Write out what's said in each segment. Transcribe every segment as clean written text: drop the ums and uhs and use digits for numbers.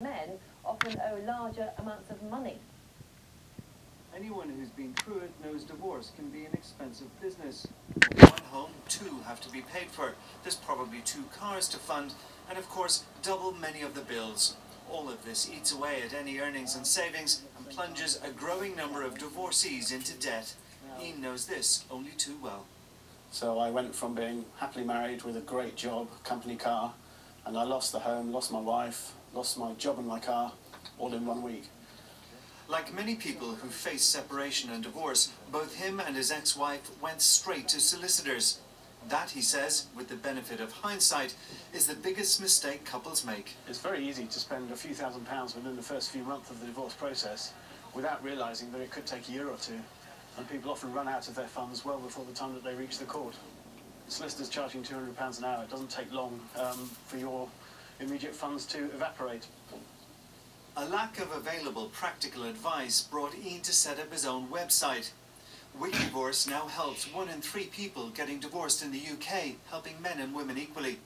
Men often owe larger amounts of money. Anyone who's been through it knows divorce can be an expensive business. One home, two have to be paid for. There's probably 2 cars to fund, and of course, double many of the bills. All of this eats away at any earnings and savings and plunges a growing number of divorcees into debt. Ian knows this only too well. So I went from being happily married with a great job, company car, and I lost the home, lost my wife, lost my job and my car, all in 1 week. Like many people who face separation and divorce, both him and his ex-wife went straight to solicitors. That, he says, with the benefit of hindsight, is the biggest mistake couples make. It's very easy to spend a few £1000s within the first few months of the divorce process without realising that it could take a year or two, and people often run out of their funds well before the time that they reach the court. Solicitors charging £200 an hour, it doesn't take long for your immediate funds to evaporate. A lack of available practical advice brought Ian to set up his own website. Wikivorce now helps 1 in 3 people getting divorced in the UK, helping men and women equally.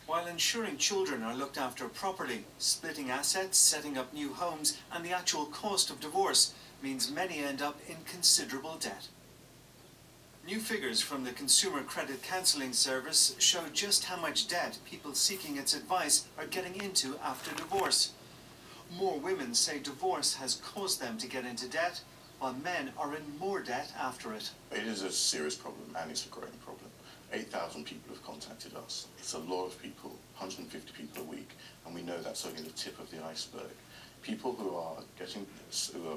While ensuring children are looked after properly, splitting assets, setting up new homes, and the actual cost of divorce means many end up in considerable debt. New figures from the Consumer Credit Counselling Service show just how much debt people seeking its advice are getting into after divorce. More women say divorce has caused them to get into debt, while men are in more debt after it. It is a serious problem, and it's a growing problem. 8,000 people have contacted us. It's a lot of people, 150 people a week, and we know that's only the tip of the iceberg. People who are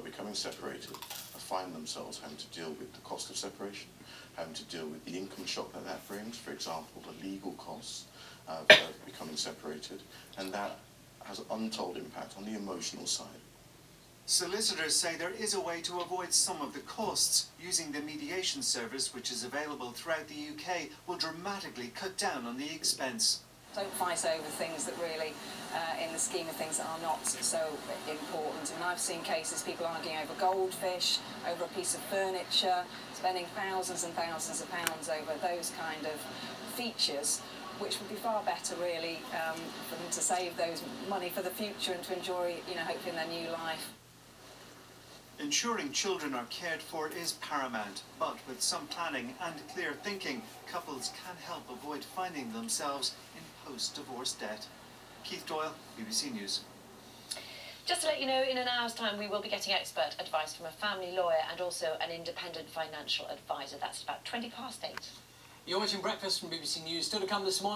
becoming separated find themselves having to deal with the cost of separation, having to deal with the income shock that that brings, for example, the legal costs of becoming separated, and that has an untold impact on the emotional side. Solicitors say there is a way to avoid some of the costs. Using the mediation service, which is available throughout the UK, will dramatically cut down on the expense. Don't fight over things that really, in the scheme of things, are not so important. And I've seen cases, people arguing over goldfish, over a piece of furniture, spending thousands and thousands of pounds over those kind of features, which would be far better, really, for them to save those money for the future and to enjoy, hopefully, their new life. Ensuring children are cared for is paramount, but with some planning and clear thinking, couples can help avoid finding themselves in post-divorce debt. Keith Doyle, BBC News. Just to let you know, in an hour's time we will be getting expert advice from a family lawyer and also an independent financial advisor. That's about 8:20. You're watching Breakfast from BBC News. Still to come this morning.